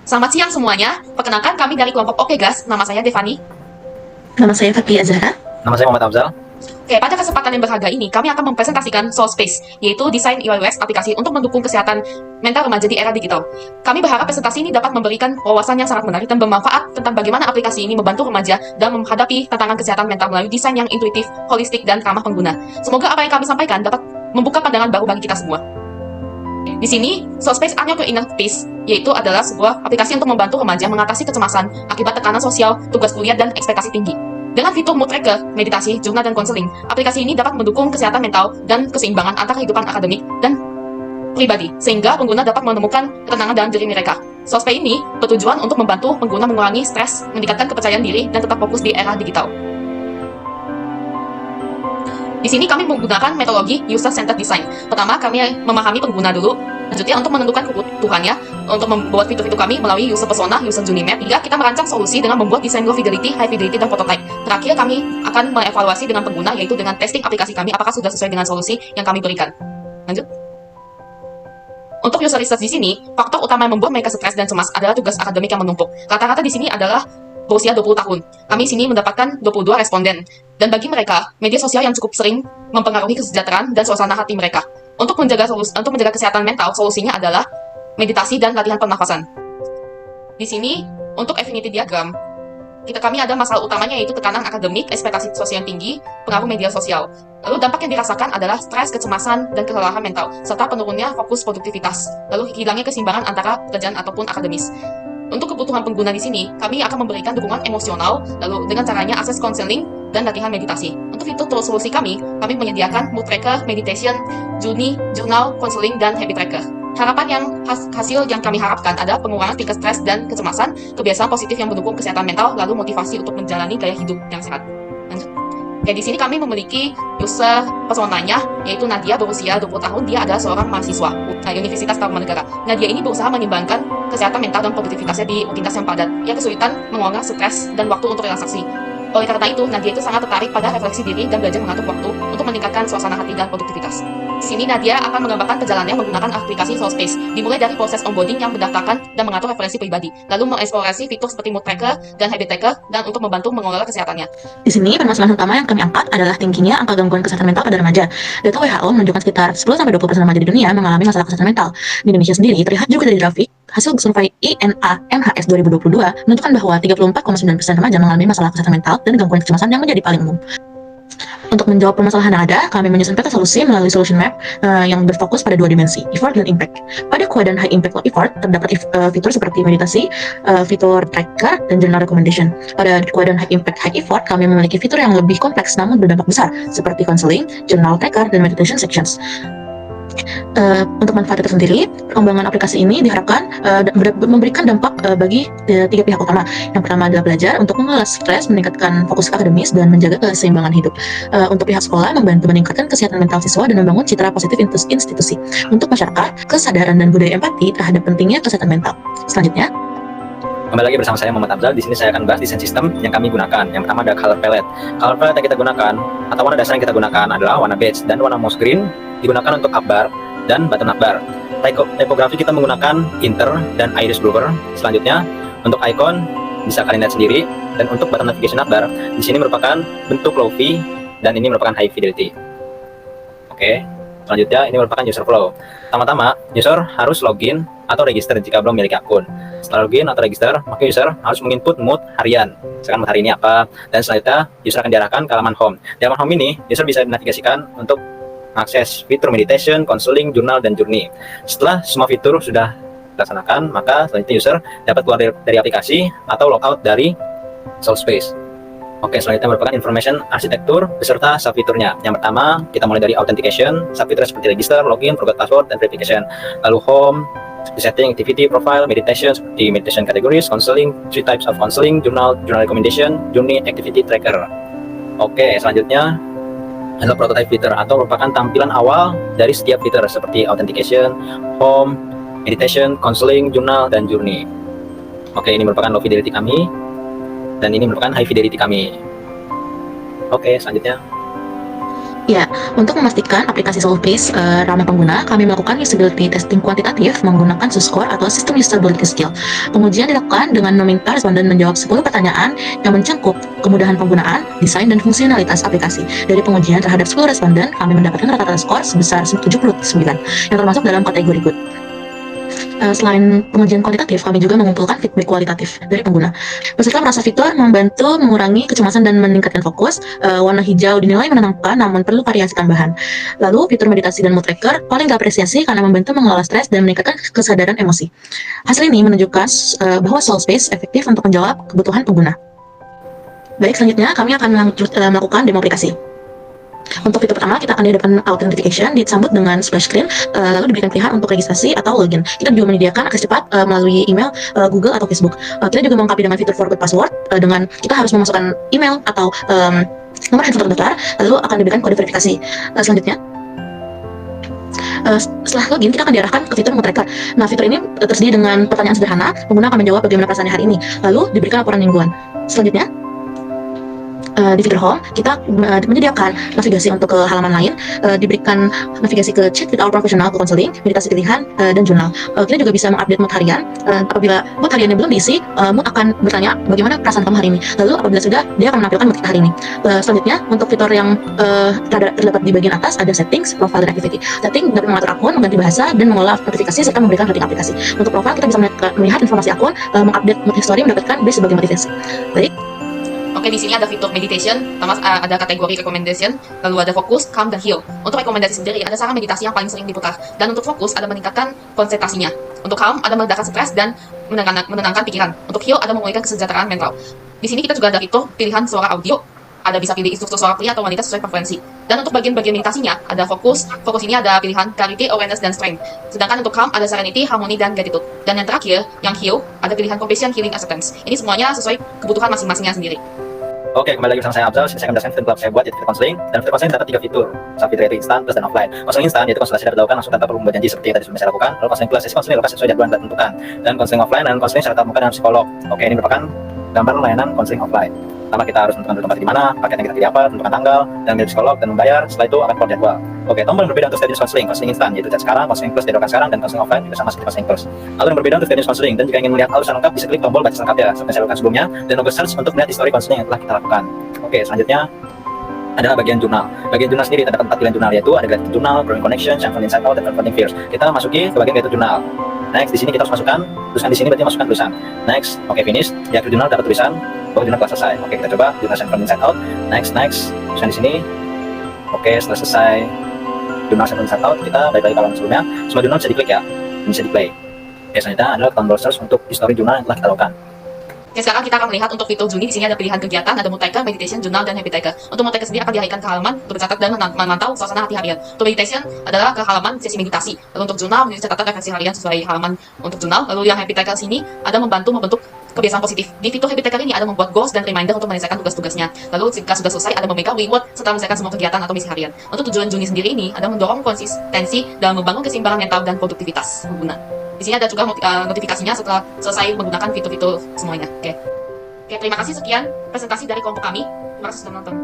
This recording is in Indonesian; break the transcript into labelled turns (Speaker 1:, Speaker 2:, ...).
Speaker 1: Selamat siang semuanya. Perkenalkan kami dari kelompok Oke Gas. Nama saya Devani.
Speaker 2: Nama saya Fakia Zahra.
Speaker 3: Nama saya Muhammad Afzal.
Speaker 1: Oke, pada kesempatan yang berharga ini, kami akan mempresentasikan Soul Space, yaitu desain iOS aplikasi untuk mendukung kesehatan mental remaja di era digital. Kami berharap presentasi ini dapat memberikan wawasan yang sangat menarik dan bermanfaat tentang bagaimana aplikasi ini membantu remaja dalam menghadapi tantangan kesehatan mental melalui desain yang intuitif, holistik, dan ramah pengguna. Semoga apa yang kami sampaikan dapat membuka pandangan baru bagi kita semua. Di sini, Soul Space Annual Inner Peace, yaitu adalah sebuah aplikasi untuk membantu remaja mengatasi kecemasan akibat tekanan sosial, tugas kuliah, dan ekspektasi tinggi. Dengan fitur mood tracker, meditasi, jurnal, dan konseling, aplikasi ini dapat mendukung kesehatan mental dan keseimbangan antara kehidupan akademik dan pribadi, sehingga pengguna dapat menemukan ketenangan dalam diri mereka. Soul Space ini bertujuan untuk membantu pengguna mengurangi stres, meningkatkan kepercayaan diri, dan tetap fokus di era digital. Di sini kami menggunakan metodologi user-centered design. Pertama, kami memahami pengguna dulu. Selanjutnya, untuk menentukan kebutuhannya, untuk membuat fitur-fitur kami melalui user persona, user journey map, hingga kita merancang solusi dengan membuat desain low fidelity, high fidelity, dan prototype. Terakhir, kami akan mengevaluasi dengan pengguna, yaitu dengan testing aplikasi kami, apakah sudah sesuai dengan solusi yang kami berikan. Lanjut. Untuk user research di sini, faktor utama yang membuat mereka stres dan cemas adalah tugas akademik yang menumpuk. Rata-rata di sini adalah berusia 20 tahun. Kami sini mendapatkan 22 responden. Dan bagi mereka, media sosial yang cukup sering mempengaruhi kesejahteraan dan suasana hati mereka. Untuk menjaga kesehatan mental, solusinya adalah meditasi dan latihan pernafasan. Di sini, untuk affinity diagram, kami ada masalah utamanya yaitu tekanan akademik, ekspektasi sosial yang tinggi, pengaruh media sosial. Lalu dampak yang dirasakan adalah stres, kecemasan, dan kelelahan mental, serta penurunnya fokus produktivitas. Lalu hilangnya keseimbangan antara pekerjaan ataupun akademis. Untuk kebutuhan pengguna di sini, kami akan memberikan dukungan emosional, lalu dengan caranya akses konseling dan latihan meditasi. Untuk fitur solusi kami menyediakan mood tracker, meditation, journey, jurnal, konseling, dan habit tracker. Harapan yang hasil yang kami harapkan adalah pengurangan tingkat stres dan kecemasan, kebiasaan positif yang mendukung kesehatan mental, lalu motivasi untuk menjalani gaya hidup yang sehat. Lanjut. Oke, di sini kami memiliki user personanya, yaitu Nadia berusia 20 tahun. Dia adalah seorang mahasiswa Universitas Tarumanegara. Nadia ini berusaha mengimbangkan kesehatan mental dan produktivitasnya di rutinitas yang padat. Ia kesulitan mengurangi stres dan waktu untuk relaksasi. Oleh karena itu, Nadia itu sangat tertarik pada refleksi diri dan belajar mengatur waktu untuk meningkatkan suasana hati dan produktivitas. Di sini Nadia akan menggambarkan perjalanannya menggunakan aplikasi Soul Space, dimulai dari proses onboarding yang mendaftarkan dan mengatur referensi pribadi, lalu mengeksplorasi fitur seperti mood tracker dan habit tracker, dan untuk membantu mengelola kesehatannya.
Speaker 2: Di sini, permasalahan utama yang kami angkat adalah tingginya angka gangguan kesehatan mental pada remaja. Data WHO menunjukkan sekitar 10-20% remaja di dunia mengalami masalah kesehatan mental. Di Indonesia sendiri, terlihat juga dari grafik, hasil survei INA-MHS 2022 menunjukkan bahwa 34,9% remaja mengalami masalah kesehatan mental dan gangguan kecemasan yang menjadi paling umum. Untuk menjawab permasalahan yang ada, kami menyusun peta solusi melalui solution map yang berfokus pada dua dimensi, effort dan impact. Pada kuadran high impact low effort, terdapat fitur seperti meditasi, fitur tracker, dan journal recommendation. Pada kuadran high impact high effort, kami memiliki fitur yang lebih kompleks namun berdampak besar, seperti counseling, journal tracker, dan meditation sections. Untuk manfaat itu sendiri, perkembangan aplikasi ini diharapkan memberikan dampak bagi tiga pihak utama. Yang pertama adalah belajar untuk mengelola stres, meningkatkan fokus akademis, dan menjaga keseimbangan hidup. Untuk pihak sekolah, membantu meningkatkan kesehatan mental siswa dan membangun citra positif institusi. Untuk masyarakat, kesadaran dan budaya empati terhadap pentingnya kesehatan mental. Selanjutnya,
Speaker 3: Kembali lagi bersama saya Muhammad Afzal. Di sini saya akan bahas desain sistem yang kami gunakan. Yang pertama ada color palette. Color palette yang kita gunakan atau warna dasar yang kita gunakan adalah warna beige dan warna mouse green digunakan untuk up bar dan button up bar. Tipografi kita menggunakan Inter dan Iris Bluer. Selanjutnya untuk icon bisa kalian lihat sendiri, dan untuk button navigation up bar di sini merupakan bentuk low-fi dan ini merupakan high fidelity. Oke. Selanjutnya ini merupakan user flow. Pertama-tama, user harus login atau register jika belum memiliki akun. Setelah login atau register, maka user harus menginput mood harian. Misalkan mood hari ini apa, dan selanjutnya user akan diarahkan ke halaman home. Di halaman home ini, user bisa dinavigasikan untuk akses fitur meditation, counseling, journal, dan journey. Setelah semua fitur sudah dilaksanakan, maka selanjutnya user dapat keluar dari aplikasi atau logout dari Soul Space. Oke, selanjutnya merupakan information arsitektur beserta subfiturnya. Yang pertama, kita mulai dari authentication, subfitur seperti register, login, forgot password, dan verification. Lalu home, setting, activity, profile, meditation, seperti meditation categories, counseling, 3 types of counseling, journal recommendation, journey, activity tracker. Oke, selanjutnya adalah prototype fitur atau merupakan tampilan awal dari setiap fitur seperti authentication, home, meditation, counseling, journal, dan journey. Oke, ini merupakan low fidelity kami. Dan ini merupakan high fidelity kami. Oke, selanjutnya.
Speaker 2: Ya, untuk memastikan aplikasi Solvebase ramah pengguna, kami melakukan usability testing kuantitatif menggunakan SUSCORE atau System Usability Skill. Pengujian dilakukan dengan meminta responden menjawab 10 pertanyaan yang mencakup kemudahan penggunaan, desain, dan fungsionalitas aplikasi. Dari pengujian terhadap 10 responden, kami mendapatkan rata-rata skor sebesar 79, yang termasuk dalam kategori good. Selain pengujian kualitatif, kami juga mengumpulkan feedback kualitatif dari pengguna. Peserta merasa fitur membantu mengurangi kecemasan dan meningkatkan fokus. Warna hijau dinilai menenangkan, namun perlu variasi tambahan. Lalu, fitur meditasi dan mood tracker paling diapresiasi karena membantu mengelola stres dan meningkatkan kesadaran emosi. Hasil ini menunjukkan bahwa Solvebase efektif untuk menjawab kebutuhan pengguna. Baik, selanjutnya kami akan melakukan demo aplikasi. Untuk fitur pertama, kita akan dihadapkan authentication disambut dengan splash screen, lalu diberikan pilihan untuk registrasi atau login. Kita juga menyediakan akses cepat melalui email, Google atau Facebook. Kita juga melengkapi dengan fitur forgot password, dengan kita harus memasukkan email atau nomor handphone terdaftar, lalu akan diberikan kode verifikasi. Selanjutnya, setelah login, kita akan diarahkan ke fitur mood tracker. Nah, fitur ini tersedia dengan pertanyaan sederhana, pengguna akan menjawab bagaimana perasaannya hari ini, lalu diberikan laporan mingguan. Selanjutnya, di fitur home, kita menyediakan navigasi untuk ke halaman lain, diberikan navigasi ke chat with our professional, ke counseling, meditasi pilihan, dan jurnal. Kita juga bisa mengupdate mood harian. Apabila mood hariannya belum diisi, mood akan bertanya bagaimana perasaan kamu hari ini. Lalu apabila sudah, dia akan menampilkan mood kita hari ini. Selanjutnya, untuk fitur yang terdapat di bagian atas ada settings, profile, dan activity. Setting dapat mengatur akun, mengganti bahasa, dan mengolah notifikasi serta memberikan rating aplikasi. Untuk profile, kita bisa melihat informasi akun, mengupdate mood history, mendapatkan base sebagai motivasi. Baik.
Speaker 1: Oke, di sini ada fitur meditation, ada kategori recommendation, lalu ada fokus, calm, dan heal. Untuk rekomendasi sendiri, ada saran meditasi yang paling sering diputar. Dan untuk fokus, ada meningkatkan konsentrasinya. Untuk calm, ada meredakan stres dan menenangkan pikiran. Untuk heal, ada memulihkan kesejahteraan mental. Di sini kita juga ada fitur pilihan suara audio. Ada bisa pilih instruktur suara pria atau wanita sesuai preferensi. Dan untuk bagian-bagian meditasinya, ada fokus. Fokus ini ada pilihan clarity, awareness, dan strength. Sedangkan untuk calm, ada serenity, harmony, dan gratitude. Dan yang terakhir, yang heal, ada pilihan compassion, healing, acceptance. Ini semuanya sesuai kebutuhan masing-masingnya sendiri.
Speaker 3: Oke, kembali lagi bersama saya Abzal. Saya akan menjelaskan fitur yang saya buat, yaitu fitur konseling. Dan fitur konseling terdapat 3 fitur. Fitur yaitu instan, plus, dan offline. Konseling instan yaitu konsultasi dapat dilakukan langsung tanpa perlu membuat janji seperti yang tadi sudah saya lakukan. Lalu konseling plus, sesi konseling lepas sesuai jadwal yang telah ditentukan. Dan konseling offline dan konseling secara tatap muka dengan psikolog. Oke, ini merupakan gambar layanan konseling offline. Pertama kita harus tentukan dulu tempat di mana, paket yang kita pilih apa, tentukan tanggal, dan milih psikolog dan membayar. Setelah itu akan keluar jadwal. Oke, tombol yang berbeda untuk setiap jenis konseling. Konseling instan yaitu chat sekarang, konseling plus dilakukan sekarang, dan konseling offline juga sama seperti konseling plus. Lalu yang berbeda untuk setiap jenis konseling, dan jika ingin melihat alusan lengkap bisa klik tombol baca lengkap ya, seperti saya lakukan sebelumnya, dan logo search untuk melihat histori konseling yang telah kita lakukan. Oke, selanjutnya adalah bagian jurnal. Bagian jurnal sendiri terdapat 4 pilihan jurnal, yaitu ada gratitude jurnal, growing connection, champion inside out, dan confronting fears. Kita masuki ke bagian gratitude jurnal. Next, di sini kita harus masukkan tulisan di sini, berarti masukkan tulisan. Next, oke, finish. Di akhir jurnal dapat tulisan bahwa jurnal telah selesai. Oke, kita coba jurnal champion inside out. Next, tulisan di sini. Oke, setelah selesai jurnal champion inside out, kita balik lagi ke halaman sebelumnya. Semua jurnal bisa diklik ya, bisa di play. Oke, selanjutnya adalah tombol search untuk history jurnal yang telah kita lakukan.
Speaker 1: Oke, sekarang kita akan melihat untuk fitur Juni. Di sini ada pilihan kegiatan, ada mood tracker, meditation, jurnal, dan happy tracker. Untuk mood tracker sendiri akan dialihkan ke halaman untuk mencatat dan memantau suasana hati harian. Untuk meditation adalah ke halaman sesi meditasi. Lalu untuk jurnal menulis catatan refleksi harian sesuai halaman untuk jurnal. Lalu yang happy tracker sini ada membentuk kebiasaan positif. Di fitur happy tracker ini ada membuat goals dan reminder untuk menyelesaikan tugas-tugasnya. Lalu jika sudah selesai ada memberikan reward setelah menyelesaikan semua kegiatan atau misi harian. Untuk tujuan Juni sendiri ini ada mendorong konsistensi dalam membangun keseimbangan mental dan produktivitas pengguna. Di sini ada juga notifikasinya setelah selesai menggunakan fitur-fitur semuanya. Oke, terima kasih, sekian presentasi dari kelompok kami. Terima kasih sudah menonton.